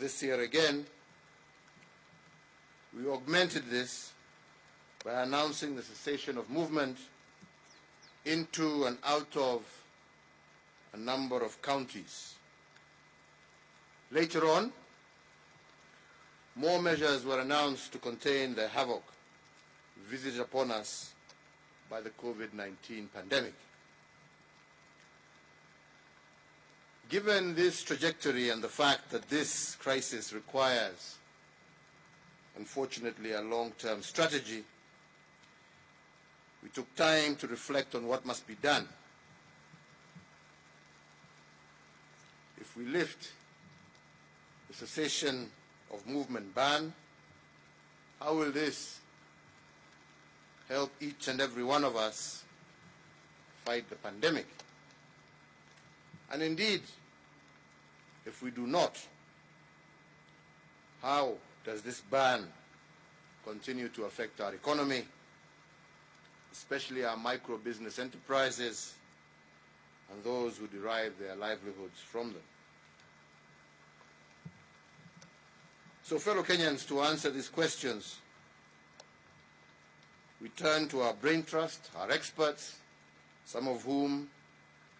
this year again, we augmented this by announcing the cessation of movement into and out of a number of counties. Later on, more measures were announced to contain the havoc visited upon us by the COVID-19 pandemic. Given this trajectory and the fact that this crisis requires, unfortunately, a long-term strategy, we took time to reflect on what must be done. If we lift the cessation of movement ban, how will this help each and every one of us fight the pandemic? And indeed, if we do not, how does this ban continue to affect our economy, especially our micro-business enterprises and those who derive their livelihoods from them? So, fellow Kenyans, to answer these questions, we turn to our brain trust, our experts, some of whom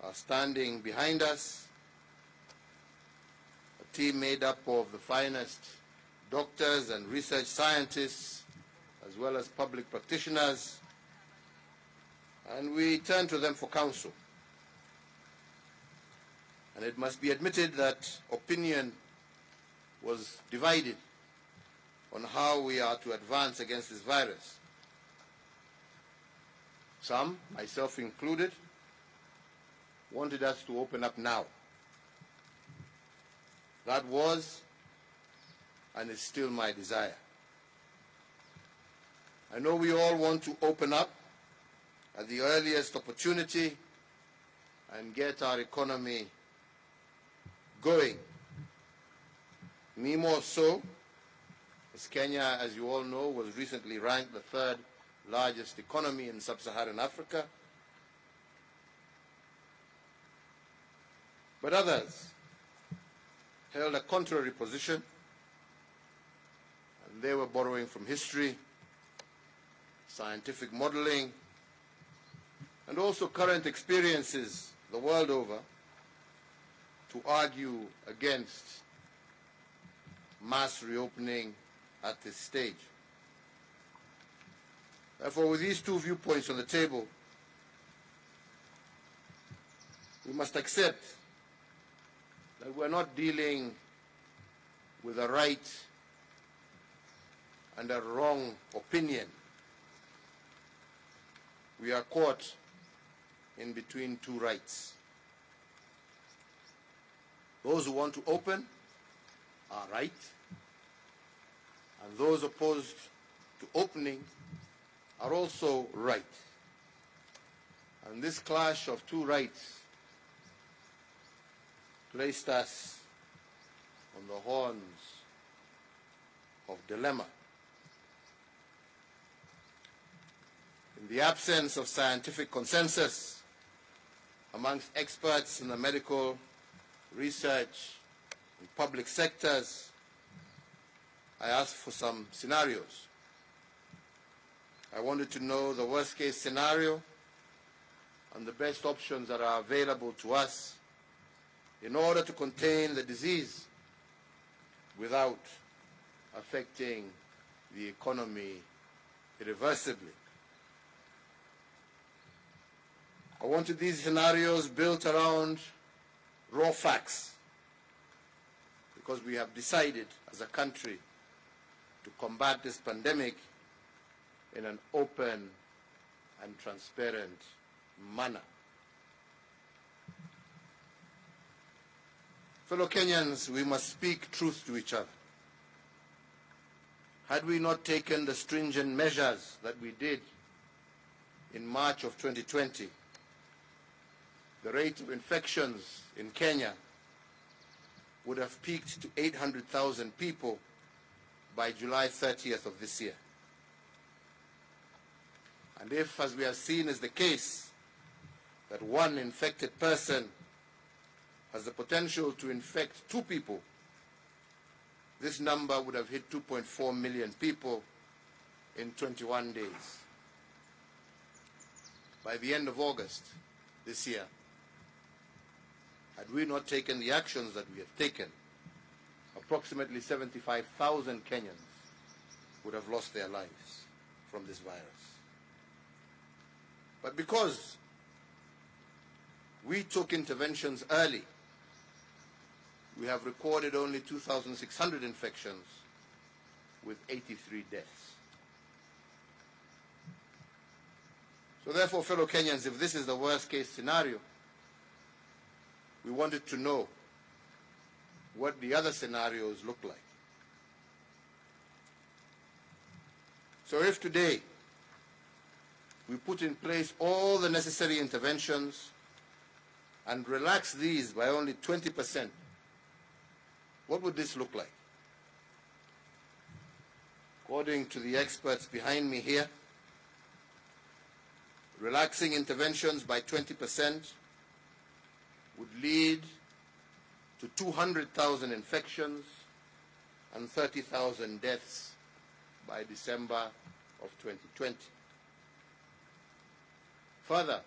are standing behind us, a team made up of the finest doctors and research scientists, as well as public practitioners, and we turn to them for counsel. And it must be admitted that opinion was divided on how we are to advance against this virus. Some, myself included, wanted us to open up now. That was and is still my desire. I know we all want to open up at the earliest opportunity and get our economy going. Me more so, as Kenya, as you all know, was recently ranked the third largest economy in sub-Saharan Africa. But others held a contrary position, and they were borrowing from history, scientific modeling, and also current experiences the world over to argue against mass reopening at this stage. Therefore, with these two viewpoints on the table, we must accept that we're not dealing with a right and a wrong opinion. We are caught in between two rights. Those who want to open are right, and those opposed to opening are also right. And this clash of two rights placed us on the horns of dilemma. In the absence of scientific consensus amongst experts in the medical, research, and public sectors, I asked for some scenarios. I wanted to know the worst-case scenario and the best options that are available to us in order to contain the disease without affecting the economy irreversibly. I wanted these scenarios built around raw facts, because we have decided as a country to combat this pandemic in an open and transparent manner. Fellow Kenyans, we must speak truth to each other. Had we not taken the stringent measures that we did in March of 2020, the rate of infections in Kenya would have peaked to 800,000 people by July 30th of this year. And if, as we have seen is the case, that one infected person has the potential to infect two people, this number would have hit 2.4 million people in 21 days. By the end of August this year, had we not taken the actions that we have taken, approximately 75,000 Kenyans would have lost their lives from this virus. But because we took interventions early, we have recorded only 2,600 infections with 83 deaths. So therefore, fellow Kenyans, if this is the worst case scenario, we wanted to know what the other scenarios look like. So if today we put in place all the necessary interventions and relax these by only 20%, what would this look like? According to the experts behind me here, relaxing interventions by 20% would lead to 200,000 infections and 30,000 deaths by December of 2020. Further,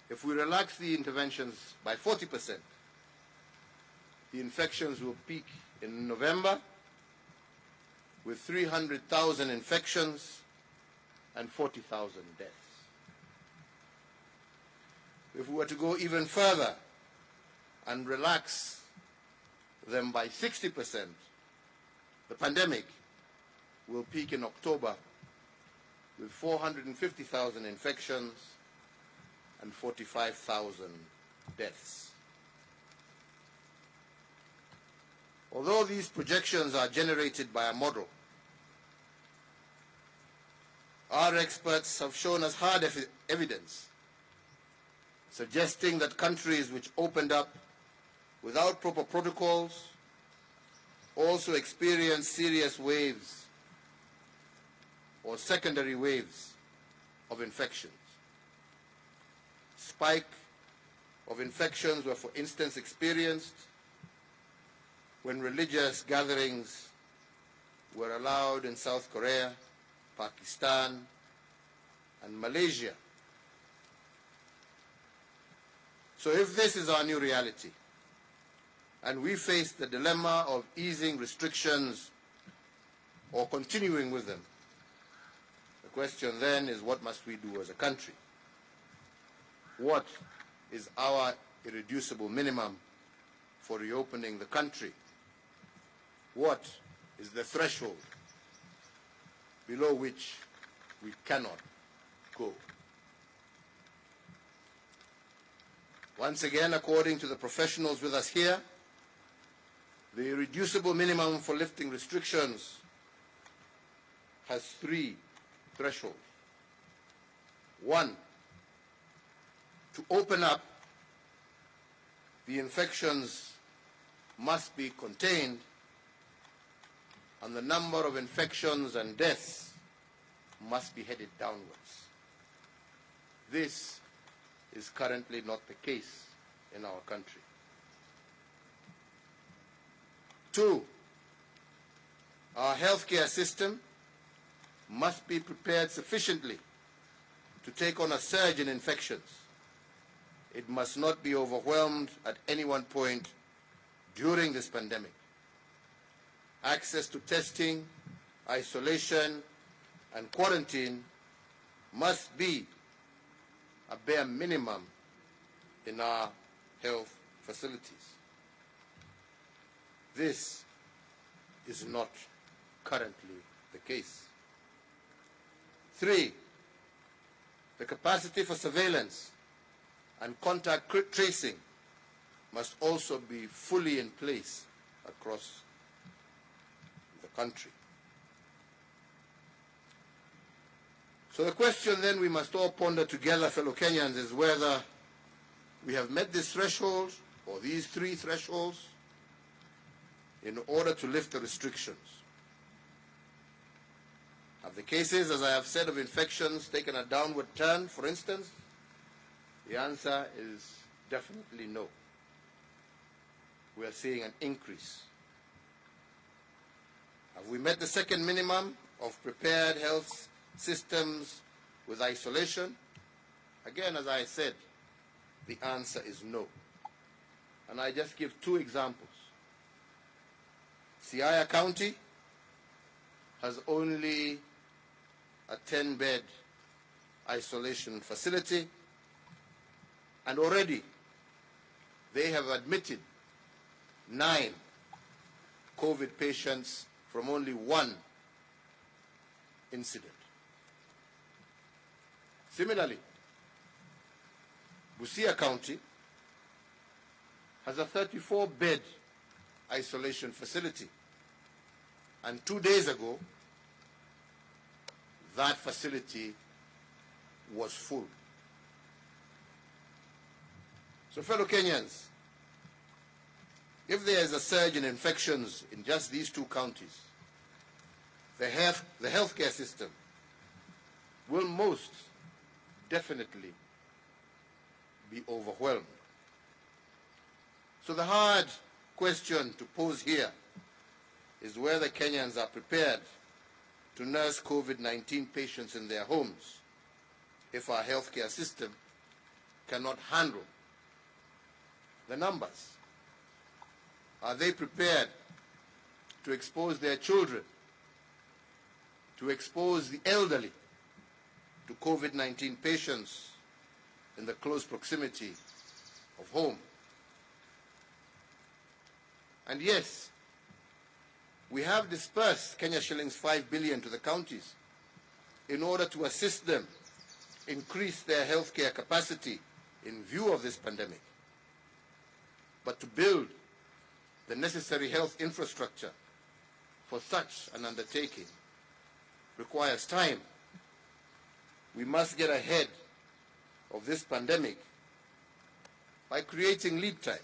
if we relax the interventions by 40%, the infections will peak in November with 300,000 infections and 40,000 deaths. If we were to go even further and relax them by 60%, the pandemic will peak in October with 450,000 infections and 45,000 deaths. Although these projections are generated by a model, our experts have shown us hard evidence suggesting that countries which opened up without proper protocols also experienced serious waves or secondary waves of infections. Spike of infections were, for instance, experienced when religious gatherings were allowed in South Korea, Pakistan, and Malaysia. So if this is our new reality, and we face the dilemma of easing restrictions or continuing with them, the question then is, what must we do as a country? What is our irreducible minimum for reopening the country? What is the threshold below which we cannot go? Once again, according to the professionals with us here, the irreducible minimum for lifting restrictions has 3 thresholds. 1, to open up, the infections must be contained and the number of infections and deaths must be headed downwards. This is currently not the case in our country. 2, our healthcare system must be prepared sufficiently to take on a surge in infections. It must not be overwhelmed at any one point during this pandemic. Access to testing, isolation, and quarantine must be a bare minimum in our health facilities. This is not currently the case. 3, the capacity for surveillance and contact tracing must also be fully in place across the country. So the question then we must all ponder together, fellow Kenyans, is whether we have met this threshold or these 3 thresholds in order to lift the restrictions. Have the cases, as I have said, of infections taken a downward turn, for instance? The answer is definitely no. We are seeing an increase Have we met the second minimum of prepared health systems with isolation? Again, as I said, the answer is no. And I just give two examples. Siaya County has only a 10-bed isolation facility, and already they have admitted 9 COVID patients from only one incident. Similarly, Busia County has a 34-bed isolation facility, and 2 days ago, that facility was full. So, fellow Kenyans, if there is a surge in infections in just these 2 counties, the healthcare system will most definitely be overwhelmed. So the hard question to pose here is whether Kenyans are prepared to nurse COVID-19 patients in their homes if our healthcare system cannot handle the numbers. Are they prepared to expose their children, to expose the elderly to COVID-19 patients in the close proximity of home? And yes, we have dispersed Kenya shillings 5 billion to the counties in order to assist them increase their healthcare capacity in view of this pandemic. But to build the necessary health infrastructure for such an undertaking requires time. We must get ahead of this pandemic by creating lead time.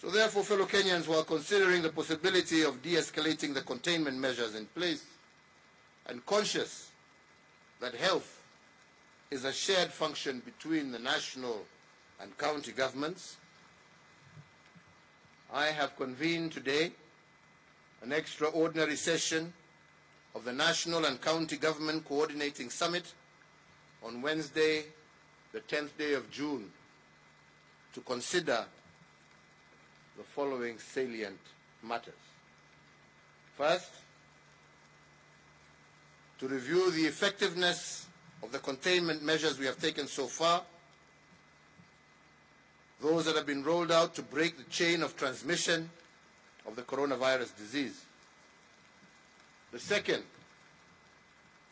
So therefore, fellow Kenyans, while considering the possibility of de-escalating the containment measures in place and conscious that health is a shared function between the national and county governments, I have convened today an extraordinary session of the National and County Government Coordinating Summit on Wednesday, the 10th day of June, to consider the following salient matters. First, to review the effectiveness of the containment measures we have taken so far, those that have been rolled out to break the chain of transmission of the coronavirus disease. The second,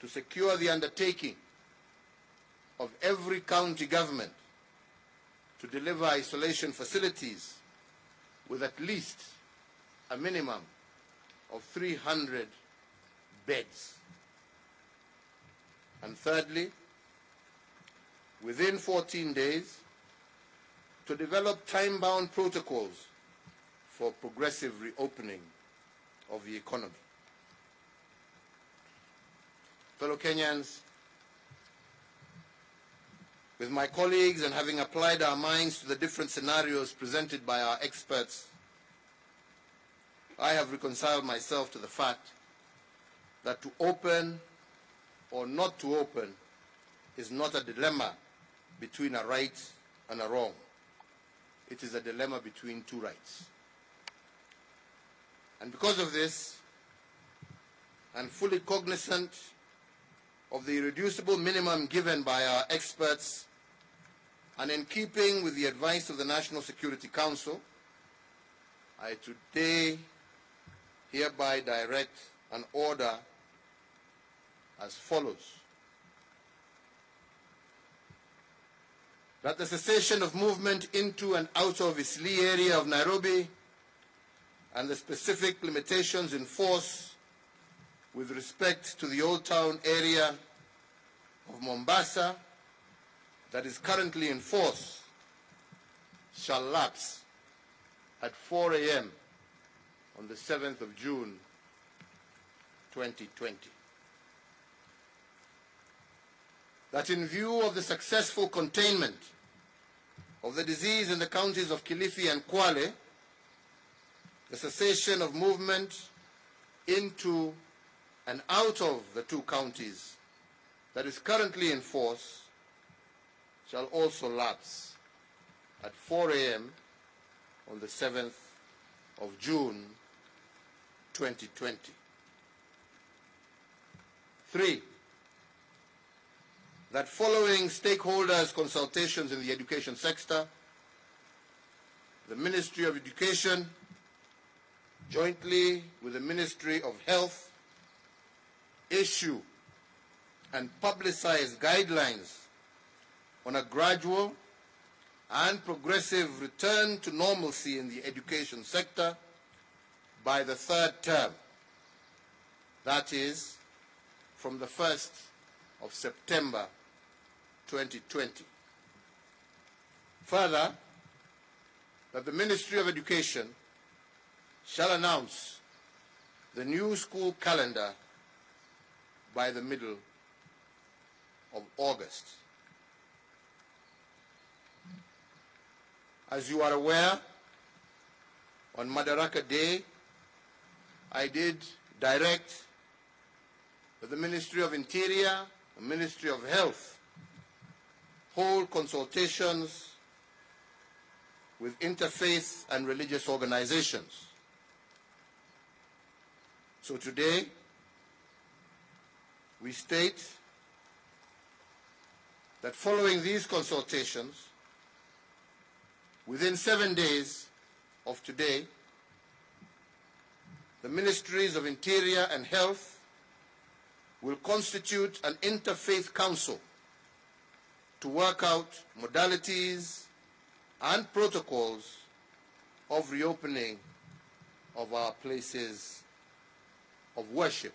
to secure the undertaking of every county government to deliver isolation facilities with at least a minimum of 300 beds. And thirdly, within 14 days, to develop time-bound protocols for progressive reopening of the economy. Fellow Kenyans, with my colleagues and having applied our minds to the different scenarios presented by our experts, I have reconciled myself to the fact that to open or not to open is not a dilemma between a right and a wrong. It is a dilemma between two rights. And because of this, and fully cognizant of the irreducible minimum given by our experts, and in keeping with the advice of the National Security Council, I today hereby direct an order as follows. That the cessation of movement into and out of Isli area of Nairobi and the specific limitations in force with respect to the Old Town area of Mombasa that is currently in force shall lapse at 4 a.m. on the 7th of June 2020. That in view of the successful containment of the disease in the counties of Kilifi and Kwale, the cessation of movement into and out of the two counties that is currently in force shall also lapse at 4 a.m. on the 7th of June 2020. 3, that following stakeholders' consultations in the education sector, the Ministry of Education, jointly with the Ministry of Health, issue and publicize guidelines on a gradual and progressive return to normalcy in the education sector by the third term, that is, from the 1st of September 2020. Further, that the Ministry of Education shall announce the new school calendar by the middle of August. As you are aware, on Madaraka Day, I did direct that the Ministry of Interior and Ministry of Health hold consultations with interfaith and religious organizations. So today, we state that following these consultations, within 7 days of today, the Ministries of Interior and Health will constitute an interfaith council to work out modalities and protocols of reopening of our places of worship.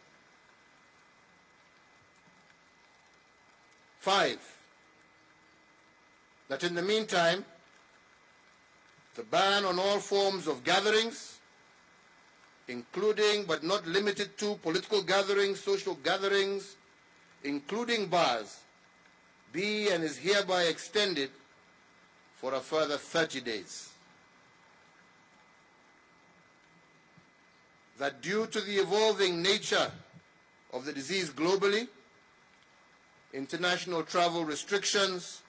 5, that in the meantime, the ban on all forms of gatherings, including but not limited to political gatherings, social gatherings, including bars, be and is hereby extended for a further 30 days. That due to the evolving nature of the disease globally, international travel restrictions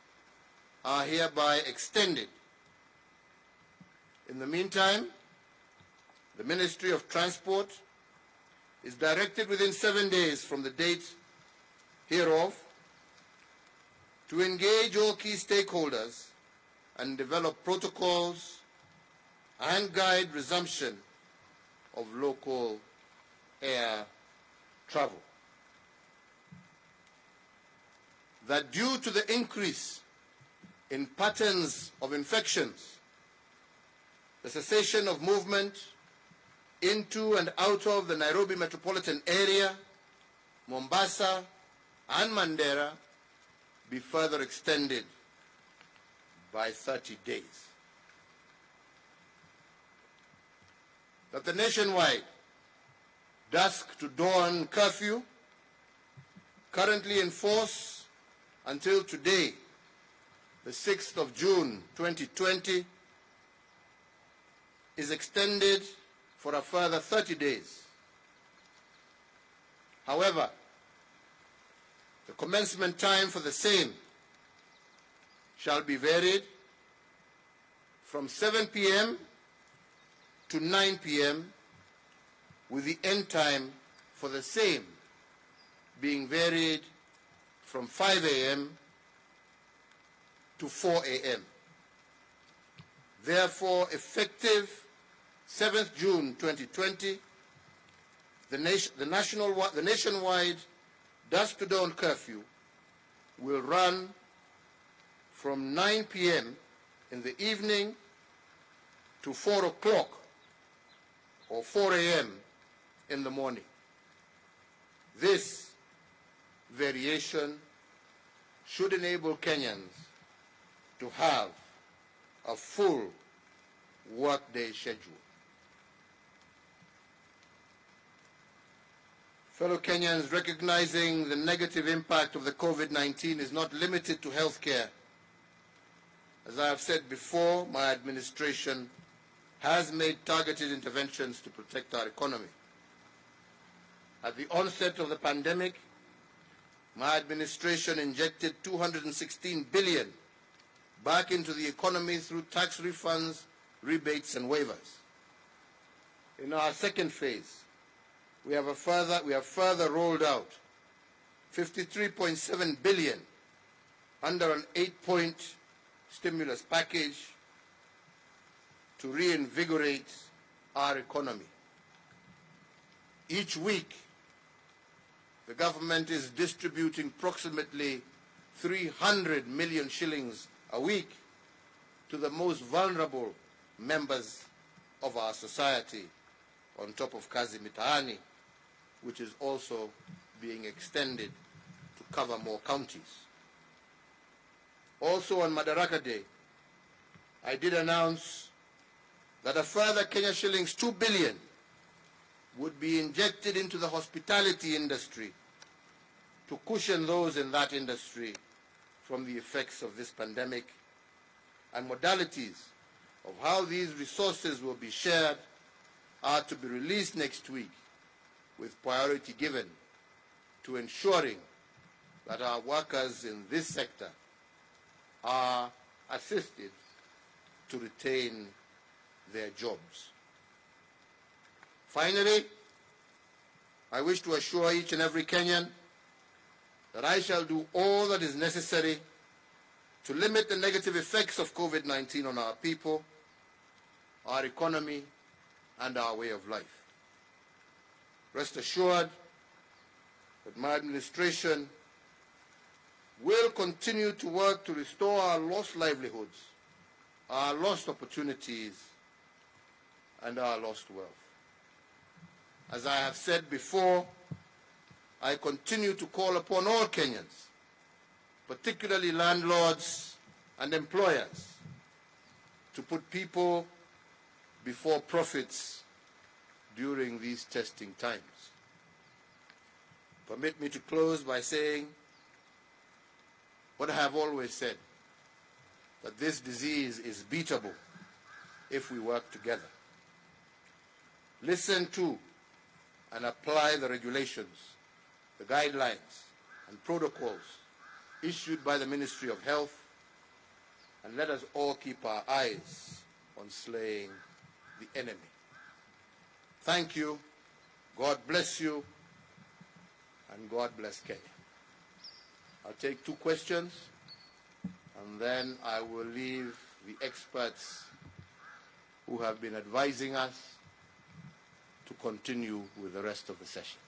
are hereby extended. In the meantime, the Ministry of Transport is directed within 7 days from the date hereof to engage all key stakeholders and develop protocols and guide resumption of local air travel. That due to the increase in patterns of infections, the cessation of movement into and out of the Nairobi metropolitan area, Mombasa and Madera be further extended by 30 days. That the nationwide dusk to dawn curfew, currently in force until today, the 6th of June 2020, is extended for a further 30 days. However, the commencement time for the same shall be varied from 7 p.m. to 9 p.m., with the end time for the same being varied from 5 a.m. to 4 a.m. Therefore, effective 7th June 2020, the nationwide dusk to dawn curfew will run from 9 p.m. in the evening to 4 o'clock or 4 a.m. in the morning. This variation should enable Kenyans to have a full workday schedule. Fellow Kenyans, recognizing the negative impact of the COVID-19 is not limited to healthcare. As I have said before, my administration has made targeted interventions to protect our economy. At the onset of the pandemic, my administration injected 216 billion back into the economy through tax refunds, rebates and waivers. In our second phase, we have further rolled out 53.7 billion under an 8-point stimulus package to reinvigorate our economy. Each week, the government is distributing approximately 300 million shillings a week to the most vulnerable members of our society, on top of Kazi Mitaani, which is also being extended to cover more counties. Also on Madaraka Day, I did announce that a further Kenya shillings 2 billion would be injected into the hospitality industry to cushion those in that industry from the effects of this pandemic, and modalities of how these resources will be shared are to be released next week, with priority given to ensuring that our workers in this sector are assisted to retain their jobs. Finally, I wish to assure each and every Kenyan that I shall do all that is necessary to limit the negative effects of COVID-19 on our people, our economy, and our way of life. Rest assured that my administration will continue to work to restore our lost livelihoods, our lost opportunities, and our lost wealth. As I have said before, I continue to call upon all Kenyans, particularly landlords and employers, to put people before profits during these testing times. Permit me to close by saying what I have always said, that this disease is beatable if we work together. Listen to and apply the regulations, the guidelines and protocols issued by the Ministry of Health, and let us all keep our eyes on slaying the enemy. Thank you, God bless you, and God bless Kenya. I'll take 2 questions, and then I will leave the experts who have been advising us to continue with the rest of the session.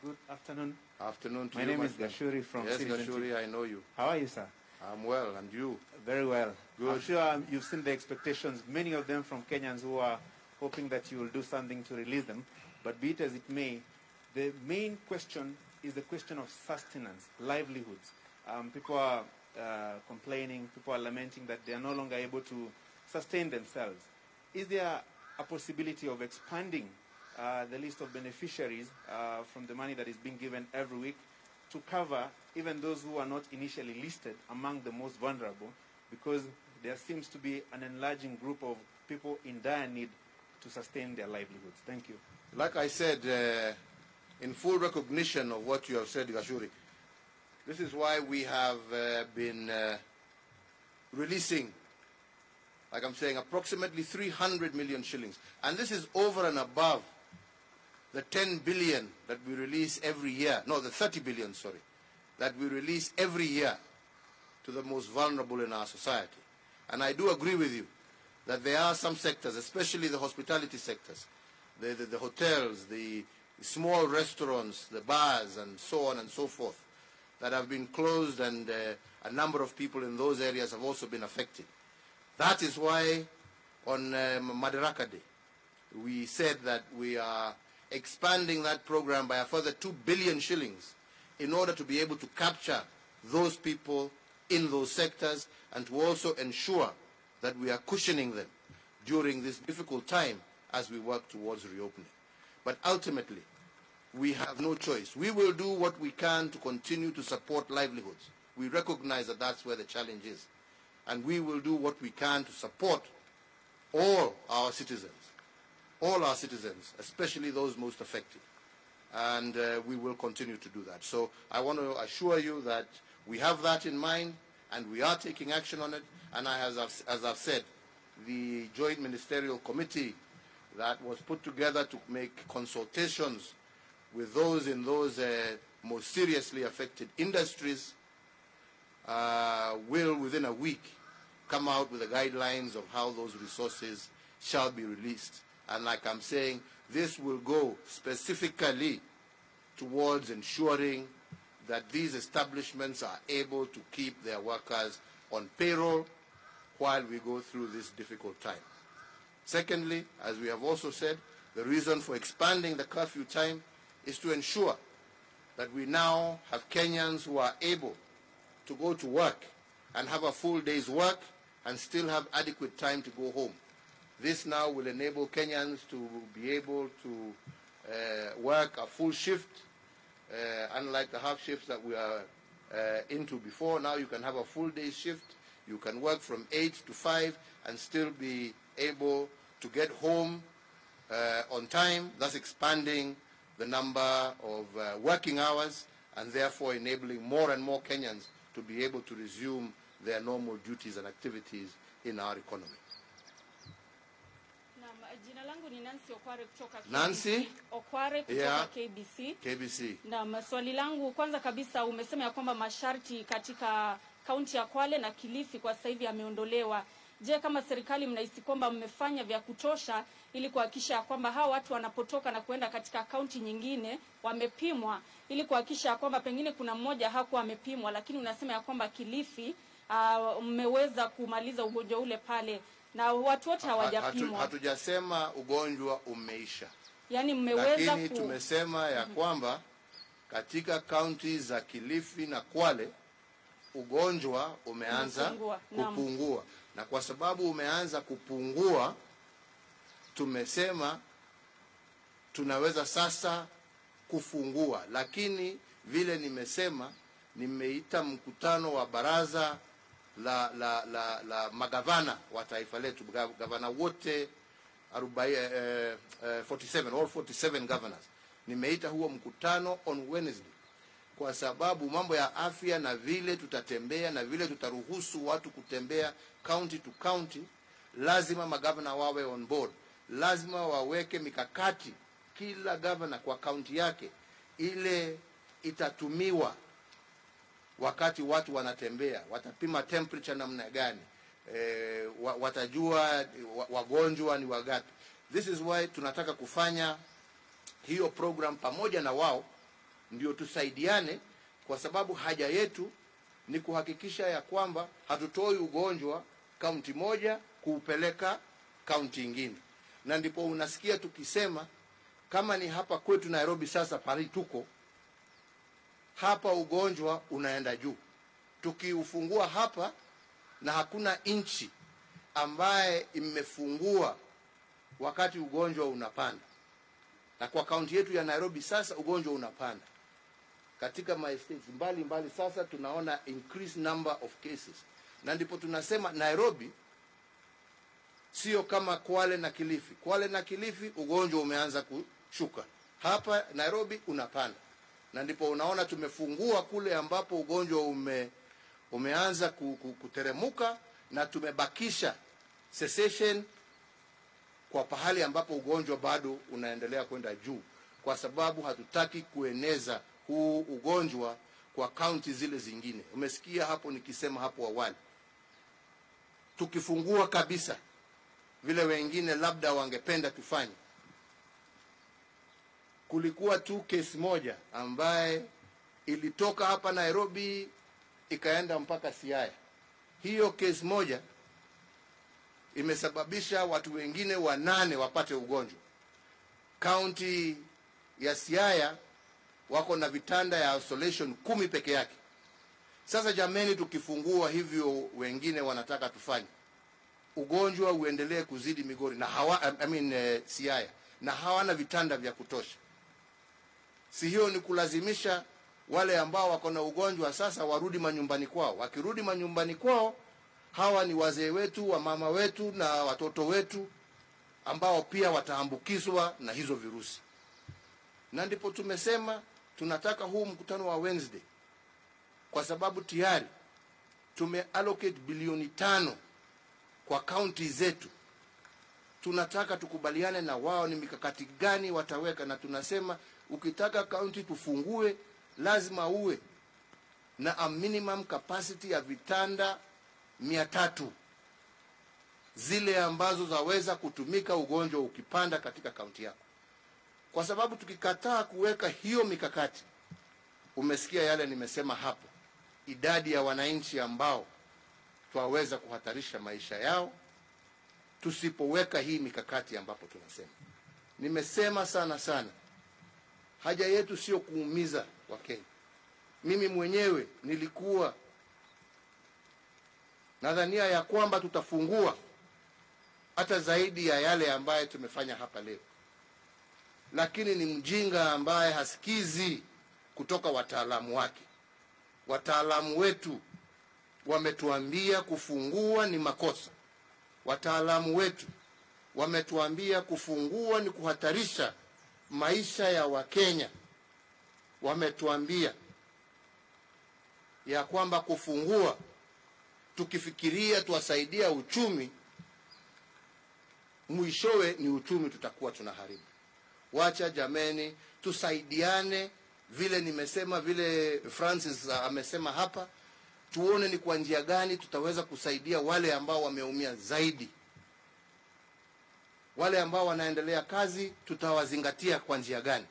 Good afternoon. Afternoon to my you. My name is Gashuri from Cessation. Yes, Gashuri, I know you. How are you, sir? I'm well, and you? Very well. Good. I'm sure you've seen the expectations, many of them from Kenyans who are hoping that you will do something to release them. But be it as it may, the main question is the question of sustenance, livelihoods. People are complaining, people are lamenting that they are no longer able to sustain themselves. Is there a possibility of expanding the list of beneficiaries from the money that is being given every week to cover even those who are not initially listed among the most vulnerable, because there seems to be an enlarging group of people in dire need to sustain their livelihoods? Thank you. Like I said, in full recognition of what you have said, Gashuri, this is why we have been releasing, like I'm saying, approximately 300 million shillings. And this is over and above the 10 billion that we release every year. No, the 30 billion, sorry, that we release every year to the most vulnerable in our society. And I do agree with you that there are some sectors, especially the hospitality sectors, the hotels, the small restaurants, the bars, and so on and so forth, that have been closed, and a number of people in those areas have also been affected. That is why on Madaraka Day, we said that we are expanding that program by a further 2 billion shillings in order to be able to capture those people in those sectors, and to also ensure that we are cushioning them during this difficult time as we work towards reopening. But ultimately, we have no choice. We will do what we can to continue to support livelihoods. We recognize that that's where the challenge is. And we will do what we can to support all our citizens, especially those most affected. And we will continue to do that. So I want to assure you that we have that in mind, and we are taking action on it. And as I've said, the Joint Ministerial Committee that was put together to make consultations with those in those most seriously affected industries will, within a week, come out with the guidelines of how those resources shall be released. And like I'm saying, this will go specifically towards ensuring that these establishments are able to keep their workers on payroll while we go through this difficult time. Secondly, as we have also said, the reason for expanding the curfew time is to ensure that we now have Kenyans who are able to go to work and have a full day's work and still have adequate time to go home. This now will enable Kenyans to be able to work a full shift, unlike the half shifts that we are into before. Now you can have a full day shift. You can work from 8 to 5 and still be able to get home on time, thus expanding the number of working hours and therefore enabling more and more Kenyans to be able to resume their normal duties and activities in our economy. Jina langu ni Nancy Okware kutoka Nancy Okware kutoka yeah. KBC. Na swali langu kwanza kabisa, umesema ya kwamba masharti katika kaunti ya Kwale na Kilifi kwa sasa hivi yameondolewa. Je, kama serikali mnahisi kwamba mmefanya vya kutosha ili kuhakikisha kwamba hao watu wanapotoka na kuenda katika kaunti nyingine wamepimwa, ili kuhakikisha kwamba pengine kuna mmoja hakuwa amepimwa, lakini unasema ya kwamba Kilifi mmeweza kumaliza ugonjwa ule pale na watu wote hawajapimwa? Hatujasema ugonjwa umeisha. Yaani mmeweza, lakini tumesema ya kwamba katika kaunti za Kilifi na Kwale ugonjwa umeanza kupungua. Na kwa sababu umeanza kupungua, tumesema tunaweza sasa kufungua. Lakini vile nimesema, nimeita mkutano wa baraza la magavana wa taifa letu, gavana wote 47 governors. Nimeita huo mkutano on Wednesday kwa sababu mambo ya afya na vile tutatembea na vile tutaruhusu watu kutembea county to county, lazima magavana wawe on board. Lazima waweke mikakati, kila governor kwa county yake, ile itatumiwa wakati watu wanatembea. Watapima temperature namna gani, watajua wagonjwa ni wagapi. This is why tunataka kufanya hiyo program pamoja na wao, ndio tusaidiane, kwa sababu haja yetu ni kuhakikisha ya kwamba hatutoi ugonjwa kaunti moja kuupeleka kaunti nyingine. Na ndipo unasikia tukisema kama ni hapa kwetu Nairobi sasa pale tuko hapa, ugonjwa unaenda juu. Tukiufungua hapa, na hakuna inchi ambaye imefungua wakati ugonjwa unapanda. Na kwa kaunti yetu ya Nairobi sasa ugonjwa unapanda. Katika states mbali sasa tunaona increased number of cases. Na ndipo tunasema Nairobi sio kama Kwale na Kilifi. Kwale na Kilifi ugonjwa umeanza kushuka. Hapa Nairobi unapanda. Na ndipo unaona tumefungua kule ambapo ugonjwa umeanza kuteremuka, na tumebakisha cessation kwa pahali ambapo ugonjwa bado unaendelea kwenda juu, kwa sababu hatutaki kueneza huu ugonjwa kwa kaunti zile zingine. Umesikia hapo nikisema hapo awali, tukifungua kabisa vile wengine labda wangependa tufanye. Kulikuwa tu case moja ambaye ilitoka hapa Nairobi ikaenda mpaka Siaya. Hiyo case moja imesababisha watu wengine 8 wapate ugonjwa. County ya Siaya wako na vitanda ya isolation 10 peke yake. Sasa jameni, tukifungua hivyo wengine wanataka tufanye, ugonjwa uendelee kuzidi Migori na Siaya, na hawana vitanda vya kutosha. Si hiyo ni kulazimisha wale ambao wako na ugonjwa sasa warudi manyumbani kwao. Wakirudi manyumbani kwao, Hawa ni wazee wetu, wa mama wetu na watoto wetu ambao pia wataambukizwa na hizo virusi. Na ndipo tumesema tunataka huu mkutano wa Wednesday, kwa sababu tayari tumeallocate bilioni 5 kwa kaunti zetu. Tunataka tukubaliane na wao ni mikakati gani wataweka, na tunasema ukitaka kaunti tufungue lazima uwe na a minimum capacity ya vitanda 300 zile ambazo zaweza kutumika ugonjwa ukipanda katika kaunti yako. Kwa sababu tukikataa kuweka hiyo mikakati, umesikia yale nimesema hapo, idadi ya wananchi ambao twaweza kuhatarisha maisha yao tusipoweka hii mikakati ambapo tunasema. Nimesema sana haja yetu sio kuumiza Wakenya. Mimi mwenyewe nilikuwa nadhania ya kwamba tutafungua hata zaidi ya yale ambaye tumefanya hapa leo, lakini ni mjinga ambaye hasikizi kutoka wataalamu wake. Wataalamu wetu wametuambia kufungua ni makosa. Wataalamu wetu wametuambia kufungua ni kuhatarisha maisha ya Wakenya. Wametuambia ya kwamba kufungua tukifikiria tuwasaidia uchumi, mwishowe ni uchumi tutakuwa tunaharibu. Wacha jameni, tusaidiane vile nimesema, vile Francis amesema hapa, tuone ni kwa njia gani tutaweza kusaidia wale ambao wameumia zaidi. Wale ambao wanaendelea kazi tutawazingatia kwa njia gani.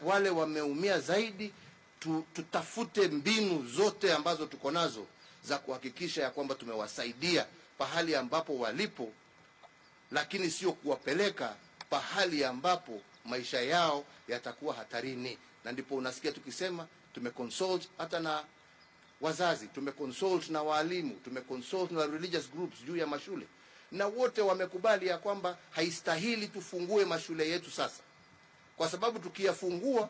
Wale wameumia zaidi tutafute mbinu zote ambazo tuko nazo za kuhakikisha ya kwamba tumewasaidia pahali ambapo walipo, lakini sio kuwapeleka pahali ambapo maisha yao yatakuwa hatarini. Na ndipo unasikia tukisema tumeconsult hata na wazazi, tumeconsult na walimu, tumeconsult na religious groups juu ya mashule, na wote wamekubali ya kwamba haistahili tufungue mashule yetu sasa, kwa sababu tukiyafungua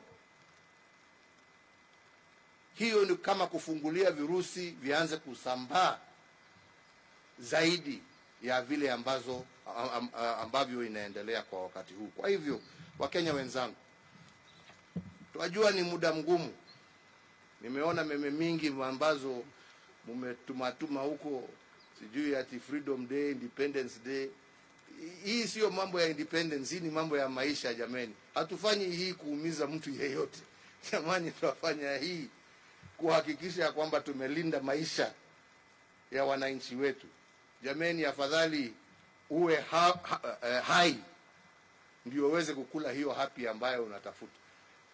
hiyo ni kama kufungulia virusi vianze kusambaa zaidi ya vile ambavyo inaendelea kwa wakati huu. Kwa hivyo Wakenya wenzangu, tunajua ni muda mgumu. Nimeona meme mingi ambazo mmetumatuma huko, sijui ati Freedom Day, Independence Day. Hii sio mambo ya independence, hii ni mambo ya maisha jameni. Hatufanyi hii kuumiza mtu yeyote. Jamani, tunafanya hii kuhakikisha kwamba tumelinda maisha ya wananchi wetu. Jameni, afadhali uwe hai ndio uweze kukula hiyo happy ambayo unatafuta.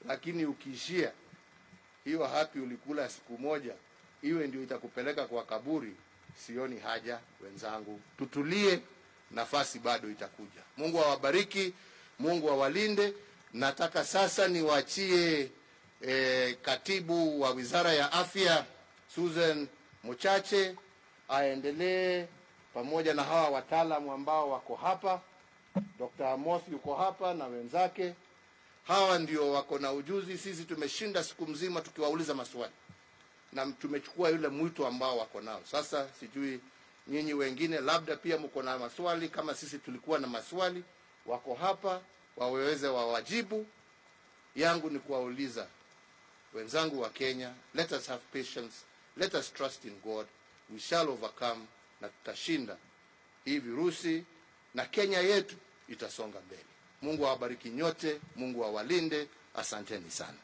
Lakini ukiishia hiyo happy ulikula siku moja, iwe ndio itakupeleka kwa kaburi, sioni haja. Wenzangu, tutulie, nafasi bado itakuja. Mungu awabariki, Mungu awalinde. Nataka sasa niwaachie katibu wa Wizara ya Afya Susan Muchache aendelee pamoja na hawa wataalamu ambao wako hapa. Dr. Amos yuko hapa na wenzake. Hawa ndio wako na ujuzi. Sisi tumeshinda siku mzima tukiwauliza maswali, na tumechukua yule mwito ambao wako nao. Sasa sijui nyinyi wengine labda pia mko na maswali kama sisi tulikuwa na maswali. Wako hapa waweze wawajibu. Yangu ni kuwauliza wenzangu wa Kenya, let us have patience, let us trust in God, we shall overcome, na tutashinda hii virusi na Kenya yetu itasonga mbele. Mungu awabariki nyote, Mungu awalinde. Asanteni sana.